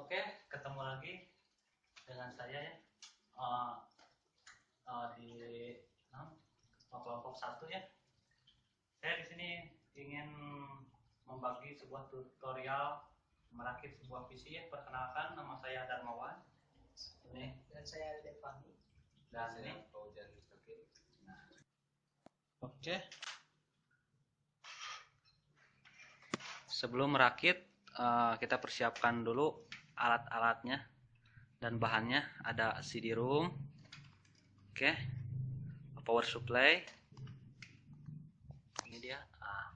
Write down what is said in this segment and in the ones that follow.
Oke, ketemu lagi dengan saya ya uh, di kelompok satu ya. Saya di sini ingin membagi sebuah tutorial merakit sebuah PC ya. Perkenalkan, nama saya Darmawan. Ini Dan saya Devani. dan ini. Nah, oke. Sebelum merakit, kita persiapkan dulu alat-alatnya dan bahannya. Ada CD-ROM, oke, power supply. Ini dia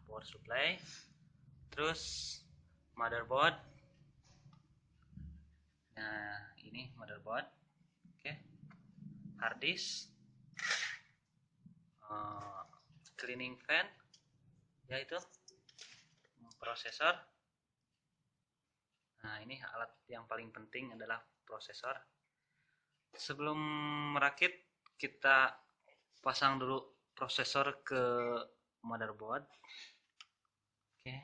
power supply. Terus motherboard. Nah, ini motherboard, oke. Hard disk, cleaning fan, yaitu prosesor. Nah, ini alat yang paling penting adalah prosesor. Sebelum merakit, kita pasang dulu prosesor ke motherboard. Oke.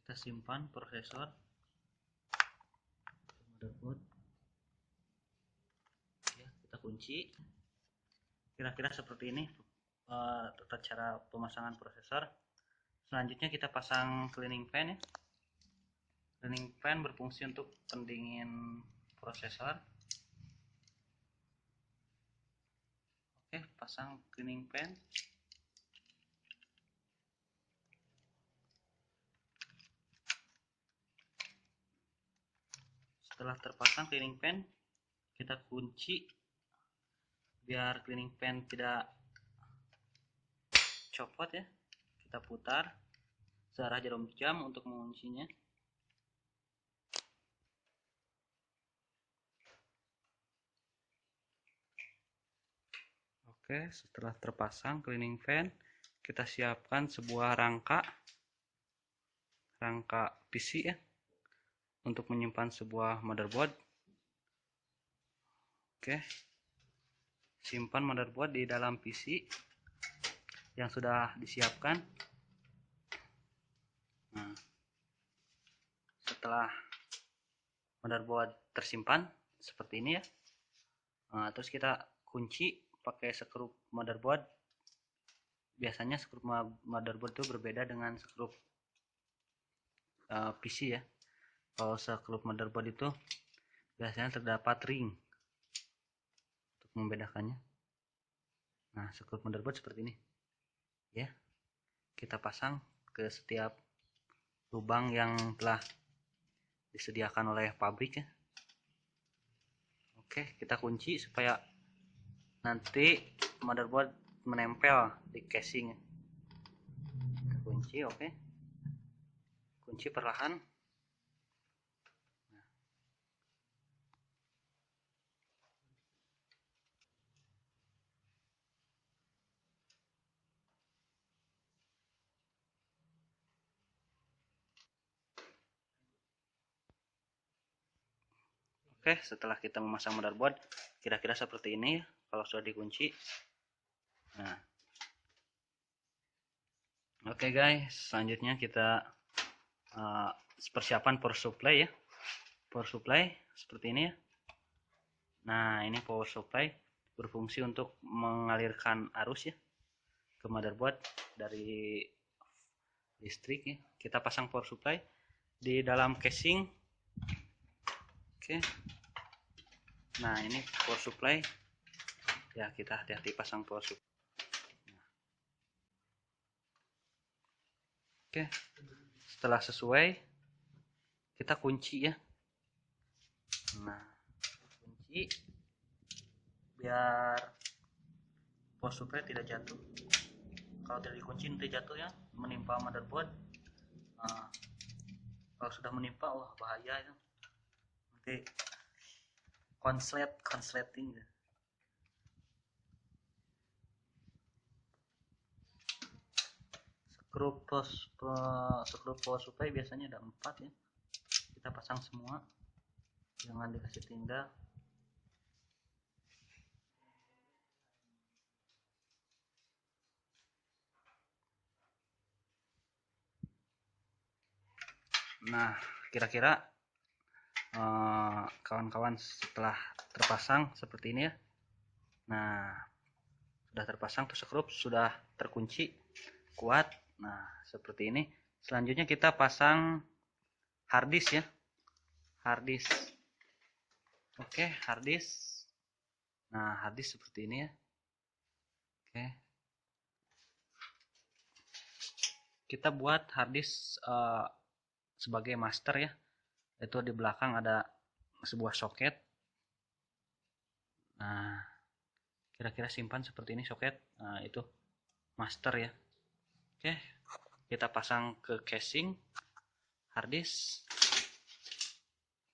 Kita simpan prosesor ke motherboard. Ya, kita kunci. Kira-kira seperti ini tata cara pemasangan prosesor. Selanjutnya kita pasang cleaning fan ya. Cleaning fan berfungsi untuk pendingin prosesor. Oke, pasang cleaning fan. Setelah terpasang cleaning fan, kita kunci biar cleaning fan tidak copot ya. Kita putar searah jarum jam untuk menguncinya. Oke, setelah terpasang cleaning fan, kita siapkan sebuah rangka PC ya, untuk menyimpan sebuah motherboard. Oke, simpan motherboard di dalam PC yang sudah disiapkan. Nah, setelah motherboard tersimpan seperti ini ya, terus kita kunci pakai skrup motherboard. Biasanya skrup motherboard itu berbeda dengan skrup PC ya. Kalau skrup motherboard itu biasanya terdapat ring untuk membedakannya. Nah, skrup motherboard seperti ini ya. Kita pasang ke setiap lubang yang telah disediakan oleh pabrik ya. Oke, kita kunci supaya nanti motherboard menempel di casing. Kunci, oke. Kunci perlahan. Oke, setelah kita memasang motherboard, kira-kira seperti ini ya, kalau sudah dikunci. Nah, oke guys, selanjutnya kita persiapan power supply ya. Power supply seperti ini ya. Nah, ini power supply berfungsi untuk mengalirkan arus ya ke motherboard dari listrik ya. Kita pasang power supply di dalam casing. Oke. Nah, ini power supply ya, kita hati-hati pasang power supply. Oke, setelah sesuai kita kunci ya. Nah, kunci biar power supply tidak jatuh. Kalau tidak dikunci nanti jatuh ya, menimpa motherboard. Nah, kalau sudah menimpa, wah bahaya ya. Nanti konsleting ya. Skrup power supply biasanya ada 4 ya. Kita pasang semua, jangan dikasih tinggal. Nah, kira-kira kawan-kawan setelah terpasang seperti ini ya. Nah, sudah terpasang terskrup, sudah terkunci kuat. Nah, seperti ini. Selanjutnya kita pasang harddisk ya. Harddisk. Oke, harddisk. Nah, harddisk seperti ini ya. Oke. Kita buat harddisk sebagai master ya. Itu di belakang ada sebuah soket. Nah, kira-kira simpan seperti ini soket. Nah, itu master ya. Oke, kita pasang ke casing harddisk.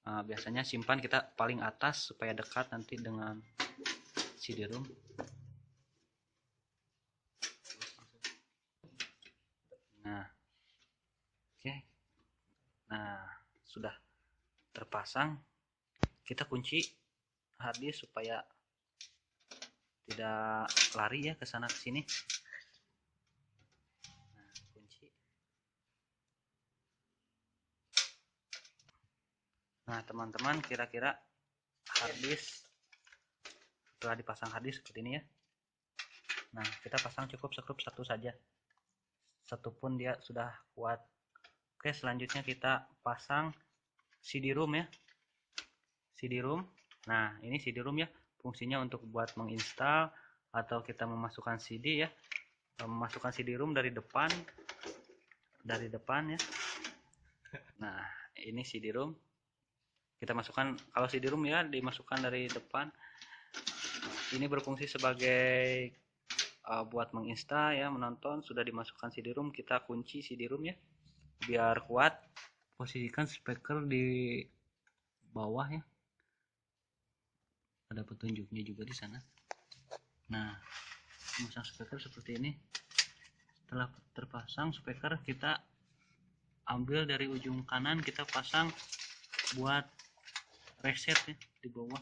Nah, biasanya simpan kita paling atas supaya dekat nanti dengan CD-ROM. Nah, oke. Nah, sudah terpasang. Kita kunci harddisk supaya tidak lari ya ke sana ke sini. Nah, kunci. Nah, teman-teman, kira-kira harddisk setelah dipasang harddisk seperti ini ya. Nah, kita pasang cukup skrup satu saja. Satu pun dia sudah kuat. Oke, selanjutnya kita pasang CD-ROM ya. CD-ROM. Nah, ini CD-ROM ya. Fungsinya untuk buat menginstal atau kita memasukkan CD ya. Memasukkan CD-ROM dari depan. Dari depan ya. Nah, ini CD-ROM. Kita masukkan, kalau CD-ROM ya dimasukkan dari depan. Ini berfungsi sebagai buat menginstal ya, menonton. Sudah dimasukkan CD-ROM, kita kunci CD-ROM ya biar kuat. Posisikan speaker di bawah ya, ada petunjuknya juga di sana. Nah, memasang speaker seperti ini. Setelah terpasang speaker, kita ambil dari ujung kanan, kita pasang buat reset ya di bawah.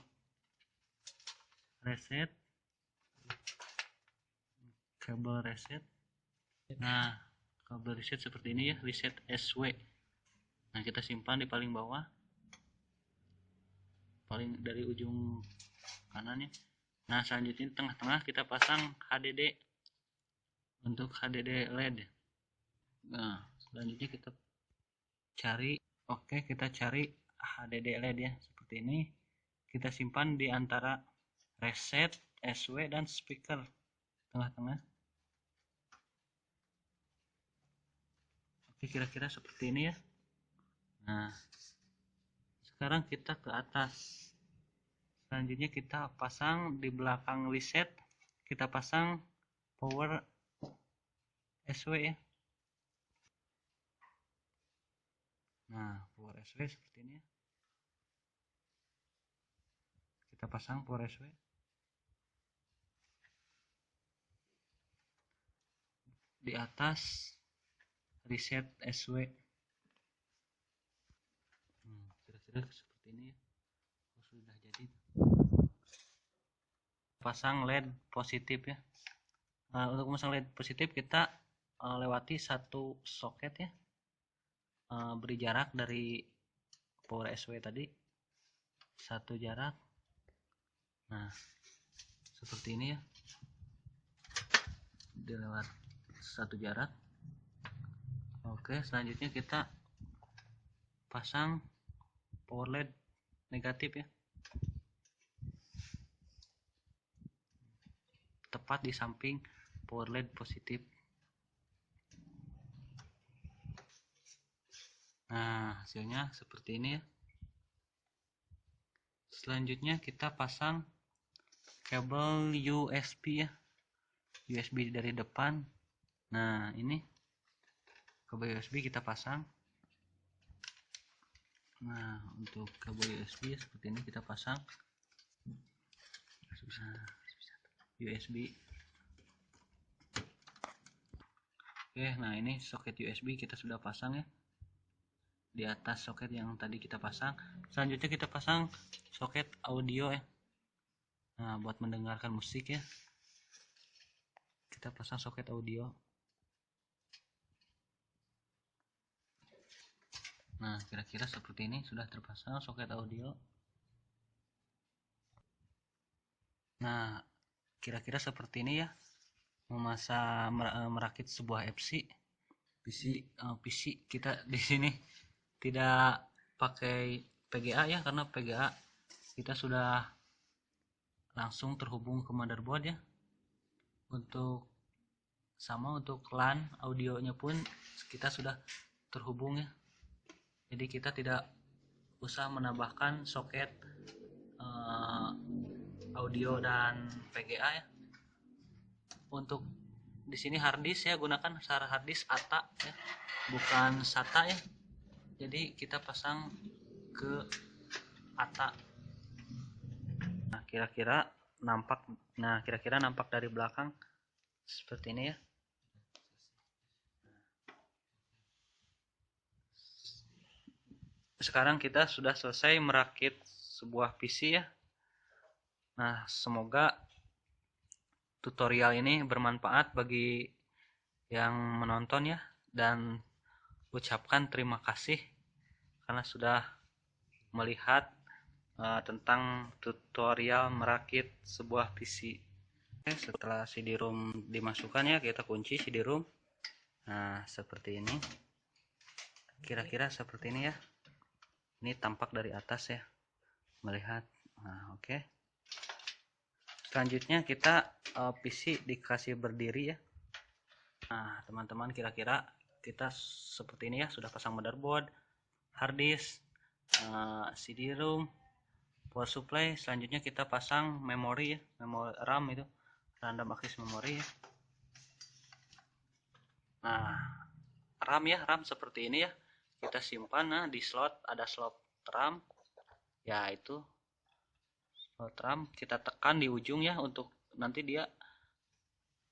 Reset, kabel reset. Nah, kabel reset seperti ini ya, reset SW. Nah, kita simpan di paling bawah, paling dari ujung kanan ya. Nah, selanjutnya di tengah-tengah kita pasang HDD untuk HDD LED. Nah, selanjutnya kita cari, oke, kita cari HDD LED ya, seperti ini. Kita simpan di antara reset, SW, dan speaker tengah-tengah. Oke, kira-kira seperti ini ya. Nah, sekarang kita ke atas. Selanjutnya kita pasang di belakang reset, kita pasang power SW ya. Nah, power SW seperti ini ya. Kita pasang power SW. Di atas reset SW. Kira-kira seperti ini ya. Oh, sudah jadi. Pasang LED positif ya. Nah, untuk memasang LED positif kita lewati satu soket ya. Beri jarak dari power SW tadi satu jarak. Nah, seperti ini ya. Dilewat satu jarak. Oke, selanjutnya kita pasang power LED negatif ya, tepat di samping power LED positif. Nah, hasilnya seperti ini ya. Selanjutnya kita pasang kabel USB ya, USB dari depan. Nah, ini kabel USB kita pasang. Nah, untuk kabel USB seperti ini kita pasang. USB. Oke, nah ini soket USB kita sudah pasang ya. Di atas soket yang tadi kita pasang. Selanjutnya kita pasang soket audio ya. Nah, buat mendengarkan musik ya. Kita pasang soket audio. Nah, kira-kira seperti ini sudah terpasang soket audio. Nah, kira-kira seperti ini ya, merakit sebuah PC kita di sini tidak pakai PGA ya, karena PGA kita sudah langsung terhubung ke motherboard ya. Untuk LAN audionya pun kita sudah terhubung ya, jadi kita tidak usah menambahkan soket audio dan PGA ya. Untuk di sini harddisk ya, gunakan harddisk ATA ya, bukan SATA ya. Jadi kita pasang ke ATA. Nah, kira-kira nampak dari belakang seperti ini ya. Sekarang kita sudah selesai merakit sebuah PC ya. Nah, semoga tutorial ini bermanfaat bagi yang menonton ya, dan ucapkan terima kasih karena sudah melihat tentang tutorial merakit sebuah PC. Setelah CD-ROM dimasukkan ya, kita kunci CD-ROM. Nah, seperti ini. Kira-kira seperti ini ya. Ini tampak dari atas ya, melihat. Nah, oke. Selanjutnya kita PC dikasih berdiri ya. Nah, teman-teman, kira-kira kita seperti ini ya, sudah pasang motherboard, harddisk, CD-ROM, power supply. Selanjutnya kita pasang memori ya, memori RAM itu, random access memory ya. Nah, RAM seperti ini ya, kita simpan. Nah, di slot ada slot RAM ya, itu slot RAM kita tekan di ujung ya, untuk nanti dia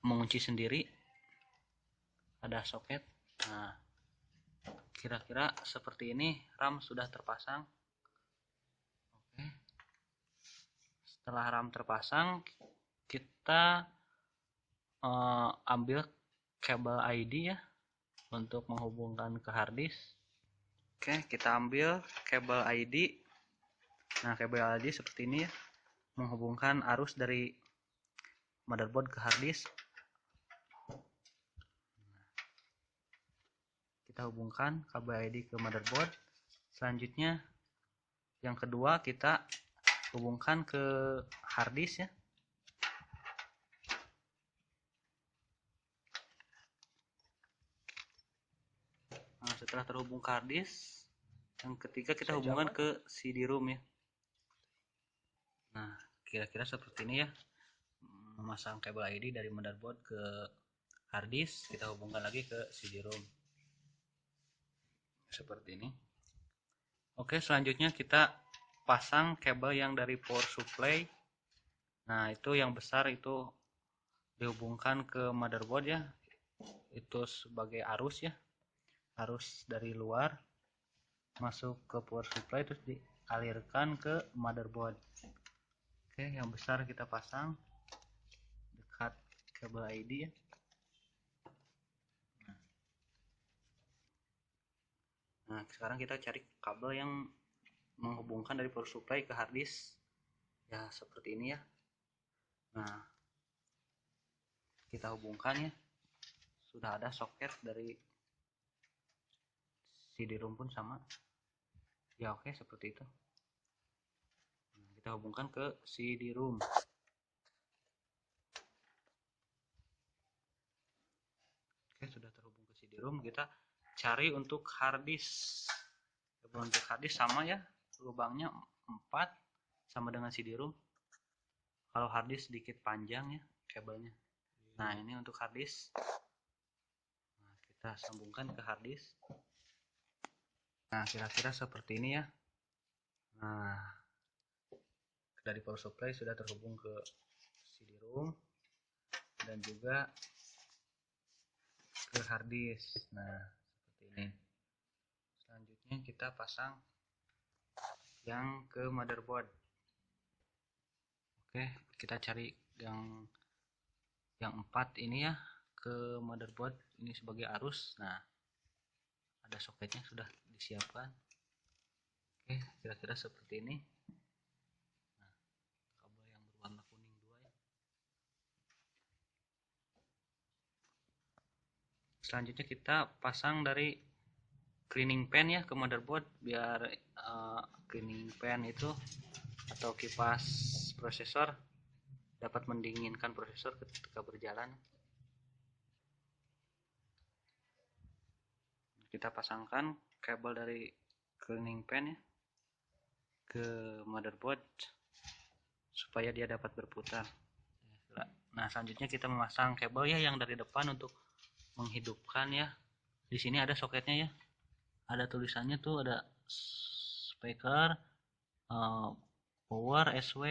mengunci sendiri. Ada soket. Nah, kira-kira seperti ini RAM sudah terpasang. Oke. Setelah RAM terpasang, kita ambil kabel ID ya untuk menghubungkan ke harddisk. Oke, kita ambil kabel ID. Nah, kabel ID seperti ini ya, menghubungkan arus dari motherboard ke harddisk. Kita hubungkan kabel ID ke motherboard. Selanjutnya yang kedua kita hubungkan ke harddisk ya. Nah, setelah terhubung ke harddisk, yang ketiga kita hubungkan ke CD-ROM ya. Nah, kira-kira seperti ini ya, memasang kabel ID dari motherboard ke harddisk, kita hubungkan lagi ke CD-ROM seperti ini. Oke, selanjutnya kita pasang kabel yang dari power supply. Nah, itu yang besar itu dihubungkan ke motherboard ya, itu sebagai arus ya, arus dari luar masuk ke power supply terus dialirkan ke motherboard. Oke, yang besar kita pasang dekat kabel ID ya. Nah, sekarang kita cari kabel yang menghubungkan dari power supply ke harddisk ya, seperti ini ya. Nah, kita hubungkan ya, sudah ada soket dari CD-ROM pun sama ya. Oke, seperti itu. Nah, kita hubungkan ke CD-ROM. Oke, sudah terhubung ke CD-ROM. Kita cari untuk harddisk. Untuk harddisk sama ya, lubangnya 4 sama dengan CD-ROM. Kalau harddisk sedikit panjang ya kabelnya. Nah, ini untuk harddisk. Nah, kita sambungkan ke harddisk. Nah, kira-kira seperti ini ya. Nah, dari power supply sudah terhubung ke CD-ROM dan juga ke harddisk. Nah, seperti ini. Selanjutnya kita pasang yang ke motherboard. Oke, kita cari yang 4 ini ya, ke motherboard ini sebagai arus. Nah, ada soketnya sudah disiapkan. Oke, kira-kira seperti ini. Nah, kabel yang berwarna kuning 2 ya. Selanjutnya kita pasang dari cleaning fan ya ke motherboard biar cleaning fan itu atau kipas prosesor dapat mendinginkan prosesor ketika berjalan. Kita pasangkan kabel dari cleaning fan ya ke motherboard supaya dia dapat berputar. Nah, selanjutnya kita memasang kabel ya yang dari depan untuk menghidupkan ya. Di sini ada soketnya ya. Ada tulisannya tuh, ada speaker, power, SW,